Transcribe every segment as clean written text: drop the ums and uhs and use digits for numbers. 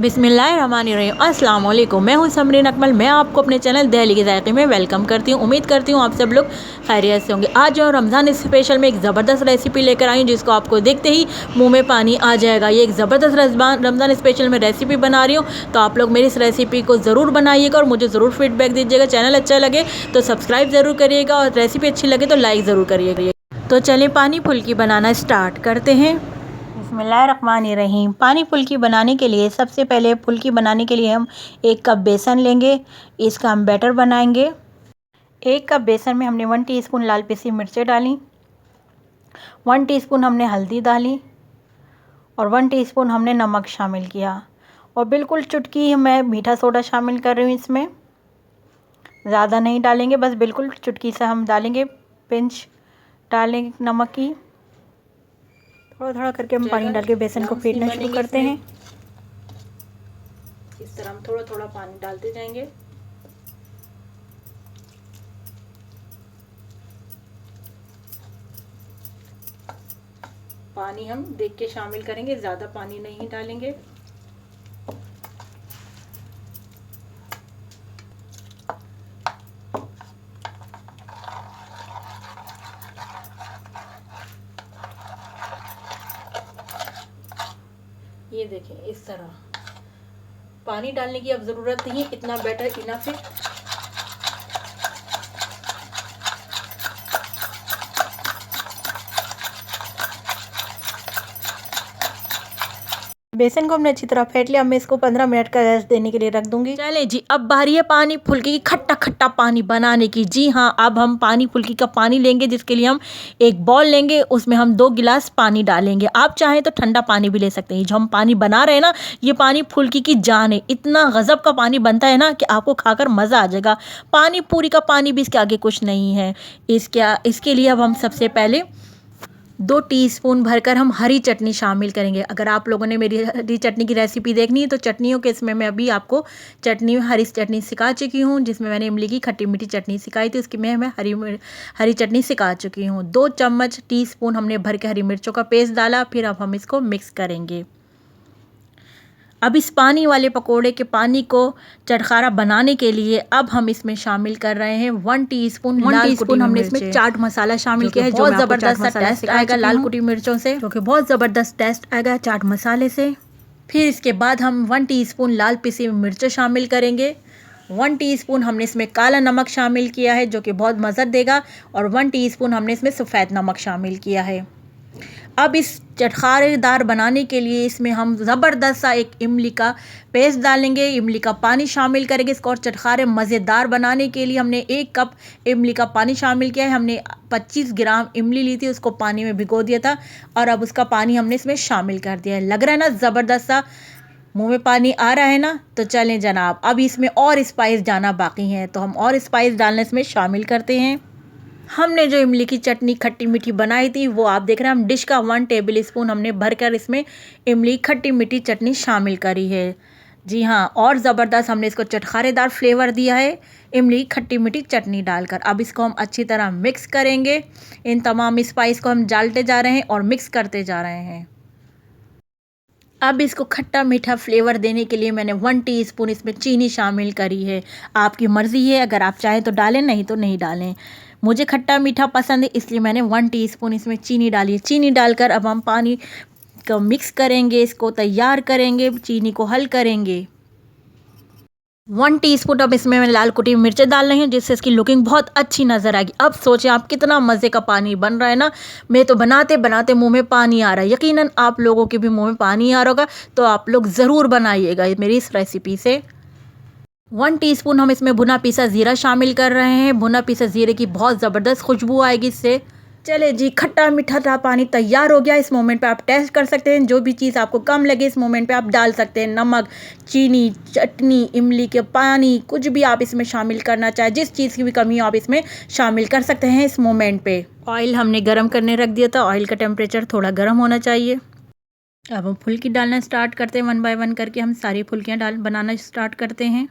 बिस्मिल्लाहिर्रहमानिर्रहीम। अस्सलाम वालेकुम। मैं हूं समरीन अकमल। मैं आपको अपने चैनल दहली के ज़ायक़े में वेलकम करती हूं। उम्मीद करती हूं आप सब लोग खैरियत से होंगे। आज जो रमज़ान स्पेशल में एक ज़बरदस्त रेसिपी लेकर आई हूं, जिसको आपको देखते ही मुंह में पानी आ जाएगा। ये एक ज़बरदस्त रमज़ान स्पेशल में रेसिपी बना रही हूँ, तो आप लोग मेरी इस रेसिपी को ज़रूर बनाइएगा और मुझे ज़रूर फीडबैक दीजिएगा। चैनल अच्छा लगे तो सब्सक्राइब ज़रूर करिएगा और रेसिपी अच्छी लगे तो लाइक ज़रूर करिएगा। तो चलिए पानी फुल्की बनाना स्टार्ट करते हैं। बिस्मिल्लाहिर्रहमानिर्रहीम। पानी फुल्की बनाने के लिए सबसे पहले फुल्की बनाने के लिए हम 1 कप बेसन लेंगे। इसका हम बैटर बनाएंगे। 1 कप बेसन में हमने 1 टीस्पून लाल पिसी मिर्चें डाली, 1 टीस्पून हमने हल्दी डाली और 1 टीस्पून हमने नमक शामिल किया और बिल्कुल चुटकी मैं मीठा सोडा शामिल कर रही हूँ। इसमें ज़्यादा नहीं डालेंगे, बस बिल्कुल चुटकी से हम डालेंगे। पिंच डालेंगे नमक की। थोड़ा थोड़ा करके हम पानी डाल के बेसन को फेंटना शुरू करते हैं। इस तरह हम थोड़ा थोड़ा पानी डालते जाएंगे। पानी हम देख के शामिल करेंगे, ज़्यादा पानी नहीं डालेंगे। ये देखें, इस तरह पानी डालने की अब ज़रूरत नहीं है, इतना बैटर इनफ है। बेसन को हमने अच्छी तरह फेंट लिया। मैं इसको 15 मिनट का रेस्ट देने के लिए रख दूंगी। चले जी, अब बारी है पानी फुल्की की खट्टा खट्टा पानी बनाने की। जी हाँ, अब हम पानी फुल्की का पानी लेंगे, जिसके लिए हम एक बॉल लेंगे। उसमें हम 2 गिलास पानी डालेंगे। आप चाहें तो ठंडा पानी भी ले सकते हैं। जो हम पानी बना रहे हैं ना, ये पानी फुल्की की जान है। इतना गजब का पानी बनता है ना कि आपको खाकर मज़ा आ जाएगा। पानी पूरी का पानी भी इसके आगे कुछ नहीं है। इसके लिए अब हम सबसे पहले 2 टीस्पून भरकर हम हरी चटनी शामिल करेंगे। अगर आप लोगों ने मेरी हरी चटनी की रेसिपी देखनी है तो चटनियों के इसमें मैं अभी आपको हरी चटनी सिखा चुकी हूँ, जिसमें मैंने इमली की खट्टी मीठी चटनी सिखाई थी। उसकी मैं हरी चटनी सिखा चुकी हूँ। 2 चम्मच टीस्पून हमने भर के हरी मिर्चों का पेस्ट डाला। फिर अब हम इसको मिक्स करेंगे। अब इस पानी वाले पकोड़े के पानी को चटखारा बनाने के लिए अब हम इसमें शामिल कर रहे हैं 1 टीस्पून हमने इसमें चाट मसाला शामिल किया है। बहुत ज़बरदस्त टेस्ट आएगा लाल कुटी मिर्चों से, क्योंकि बहुत ज़बरदस्त टेस्ट आएगा चाट मसाले से। फिर इसके बाद हम 1 टीस्पून लाल पिसी मिर्च शामिल करेंगे। 1 टीस्पून हमने इसमें काला नमक शामिल किया है, जो कि बहुत मज़ा देगा। और 1 टीस्पून हमने इसमें सफ़ेद नमक शामिल किया है। अब इस चटखारेदार बनाने के लिए इसमें हम ज़बरदस्त सा एक इमली का पेस्ट डालेंगे, इमली का पानी शामिल करेंगे इसको। और चटखारे मज़ेदार बनाने के लिए हमने 1 कप इमली का पानी शामिल किया है। हमने 25 ग्राम इमली ली थी, उसको पानी में भिगो दिया था और अब उसका पानी हमने इसमें शामिल कर दिया है। लग रहा है ना ज़बरदस्त सा, मुँह में पानी आ रहा है ना? तो चलें जनाब, अब इसमें और स्पाइस जाना बाकी है, तो हम और स्पाइस डालने इसमें शामिल करते हैं। हमने जो इमली की चटनी खट्टी मीठी बनाई थी, वो आप देख रहे हैं। हम डिश का 1 टेबल स्पून हमने भरकर इसमें इमली खट्टी मीठी चटनी शामिल करी है। जी हाँ, और ज़बरदस्त हमने इसको चटखारेदार फ्लेवर दिया है इमली खट्टी मीठी चटनी डालकर। अब इसको हम अच्छी तरह मिक्स करेंगे। इन तमाम स्पाइस को हम डालते जा रहे हैं और मिक्स करते जा रहे हैं। अब इसको खट्टा मीठा फ्लेवर देने के लिए मैंने 1 टीस्पून इसमें चीनी शामिल करी है। आपकी मर्ज़ी है, अगर आप चाहें तो डालें, नहीं तो नहीं डालें। मुझे खट्टा मीठा पसंद है, इसलिए मैंने 1 टीस्पून इसमें चीनी डाली है। चीनी डालकर अब हम पानी को मिक्स करेंगे, इसको तैयार करेंगे, चीनी को हल करेंगे। 1 टीस्पून अब इसमें मैं लाल कुटी मिर्चें डाल रही हूँ, जिससे इसकी लुकिंग बहुत अच्छी नज़र आएगी। अब सोचें आप, कितना मज़े का पानी बन रहा है ना। मैं तो बनाते बनाते मुंह में पानी आ रहा है। यकीनन आप लोगों के भी मुंह में पानी आ रहा होगा, तो आप लोग ज़रूर बनाइएगा मेरी इस रेसिपी से। 1 टीस्पून हम इसमें भुना पीसा ज़ीरा शामिल कर रहे हैं। भुना पीसा ज़ीरे की बहुत ज़बरदस्त खुशबू आएगी इससे। चले जी, खट्टा मीठा पानी तैयार हो गया। इस मोमेंट पे आप टेस्ट कर सकते हैं, जो भी चीज़ आपको कम लगे इस मोमेंट पे आप डाल सकते हैं। नमक, चीनी, चटनी, इमली के पानी, कुछ भी आप इसमें शामिल करना चाहें, जिस चीज़ की भी कमी हो आप इसमें शामिल कर सकते हैं इस मोमेंट पे। ऑयल हमने गर्म करने रख दिया था। ऑयल का टेम्परेचर थोड़ा गर्म होना चाहिए। अब हम फुल्की डालना स्टार्ट करते हैं। 1 बाय 1 करके हम सारी फुल्कियाँ बनाना स्टार्ट करते हैं।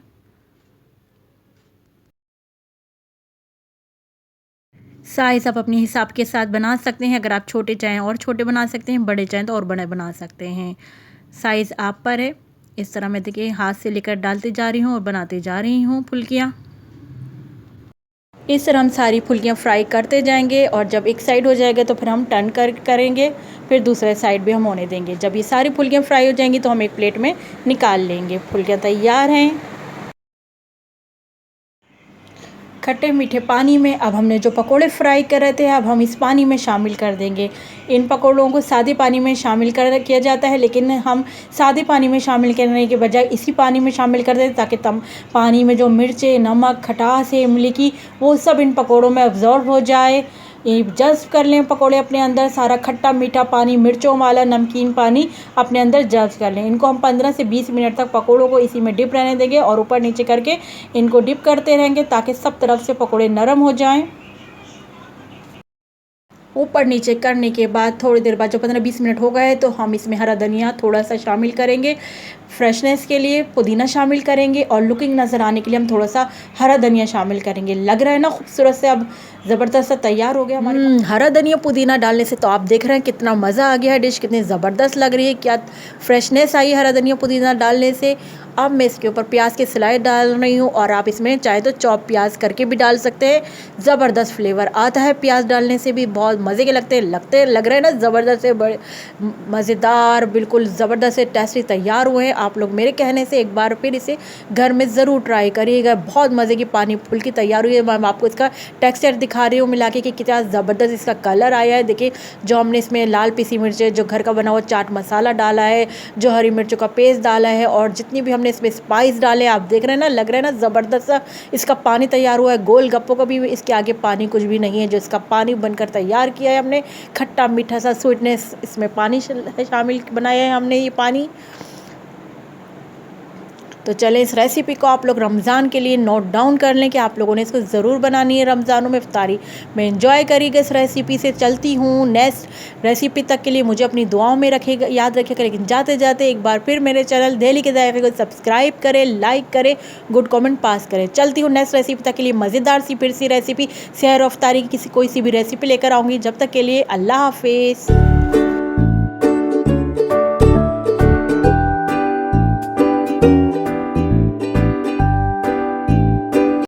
साइज़ आप अपने हिसाब के साथ बना सकते हैं। अगर आप छोटे चाहें और छोटे बना सकते हैं, बड़े चाहें तो और बड़े बना सकते हैं। साइज़ आप पर है। इस तरह मैं देखिए हाथ से लेकर डालते जा रही हूँ और बनाते जा रही हूँ फुल्कियाँ। इस तरह हम सारी फुल्कियाँ फ्राई करते जाएंगे और जब एक साइड हो जाएगा तो फिर हम टर्न करेंगे, फिर दूसरे साइड भी हम होने देंगे। जब ये सारी फुल्कियाँ फ्राई हो जाएंगी तो हम एक प्लेट में निकाल लेंगे। फुल्कियाँ तैयार हैं। खट्टे मीठे पानी में अब हमने जो पकोड़े फ्राई कर रहे थे अब हम इस पानी में शामिल कर देंगे। इन पकोड़ों को सादे पानी में शामिल किया जाता है, लेकिन हम सादे पानी में शामिल करने के बजाय इसी पानी में शामिल कर देते ताकि पानी में जो मिर्चें, नमक, खटास है इमली की, वो सब इन पकोड़ों में अब्जॉर्ब हो जाए। ये जज़्ब कर लें पकोड़े अपने अंदर, सारा खट्टा मीठा पानी, मिर्चों वाला नमकीन पानी अपने अंदर जज़्ब कर लें। इनको हम 15 से 20 मिनट तक पकोड़ों को इसी में डिप रहने देंगे और ऊपर नीचे करके इनको डिप करते रहेंगे ताकि सब तरफ से पकोड़े नरम हो जाएं। ऊपर नीचे करने के बाद थोड़ी देर बाद जो 15-20 मिनट हो गए तो हम इसमें हरा धनिया थोड़ा सा शामिल करेंगे, फ्रेशनेस के लिए पुदीना शामिल करेंगे और लुकिंग नज़र आने के लिए हम थोड़ा सा हरा धनिया शामिल करेंगे। लग रहा है ना खूबसूरत से, अब ज़बरदस्त सा तैयार हो गया हमारे हरा धनिया पुदीना डालने से। तो आप देख रहे हैं कितना मज़ा आ गया है, डिश कितनी ज़बरदस्त लग रही है, क्या फ्रेशनेस आई हरा धनिया पुदीना डालने से। अब मैं इसके ऊपर प्याज के स्लाइस डाल रही हूँ और आप इसमें चाहे तो चॉप प्याज करके भी डाल सकते हैं। ज़बरदस्त फ्लेवर आता है प्याज डालने से भी, बहुत मज़े के लग रहे हैं ना, ज़बरदस्त से बड़े मज़ेदार, बिल्कुल ज़बरदस्त से टेस्टी तैयार हुए हैं। आप लोग मेरे कहने से एक बार फिर इसे घर में ज़रूर ट्राई करिएगा। बहुत मज़े की पानी फुल्की तैयार हुई है। मैं आपको इसका टेक्सचर दिखा रही हूँ मिला के कि कितना ज़बरदस्त इसका कलर आया है। देखिए जो हमने इसमें लाल पीसी मिर्चें, जो घर का बना हुआ चाट मसाला डाला है, जो हरी मिर्चों का पेस्ट डाला है और जितनी भी हमने इसमें स्पाइस डाले, आप देख रहे हैं ना, लग रहा है ना ज़बरदस्त सा इसका पानी तैयार हुआ है। गोलगप्पों का भी इसके आगे पानी कुछ भी नहीं है, जो इसका पानी बनकर तैयार किया है हमने। खट्टा मीठा सा स्वीटनेस इसमें पानी शामिल बनाया है हमने ये पानी। तो चलें इस रेसिपी को आप लोग रमज़ान के लिए नोट डाउन कर लें कि आप लोगों ने इसको ज़रूर बनानी है रमज़ानों में इफ्तारी में एंजॉय करिएगा इस रेसिपी से। चलती हूँ नेक्स्ट रेसिपी तक के लिए मुझे अपनी दुआओं में रखिएगा, याद रखिएगा। लेकिन जाते जाते एक बार फिर मेरे चैनल दिल्ली के जायके को सब्सक्राइब करें, लाइक करें, गुड कमेंट पास करें। चलती हूँ नेक्स्ट रेसिपी तक के लिए मज़ेदार सी फिर सी रेसिपी, सहर इफ्तारी की कोई सी भी रेसिपी लेकर आऊँगी। जब तक के लिए अल्लाह हाफिज़।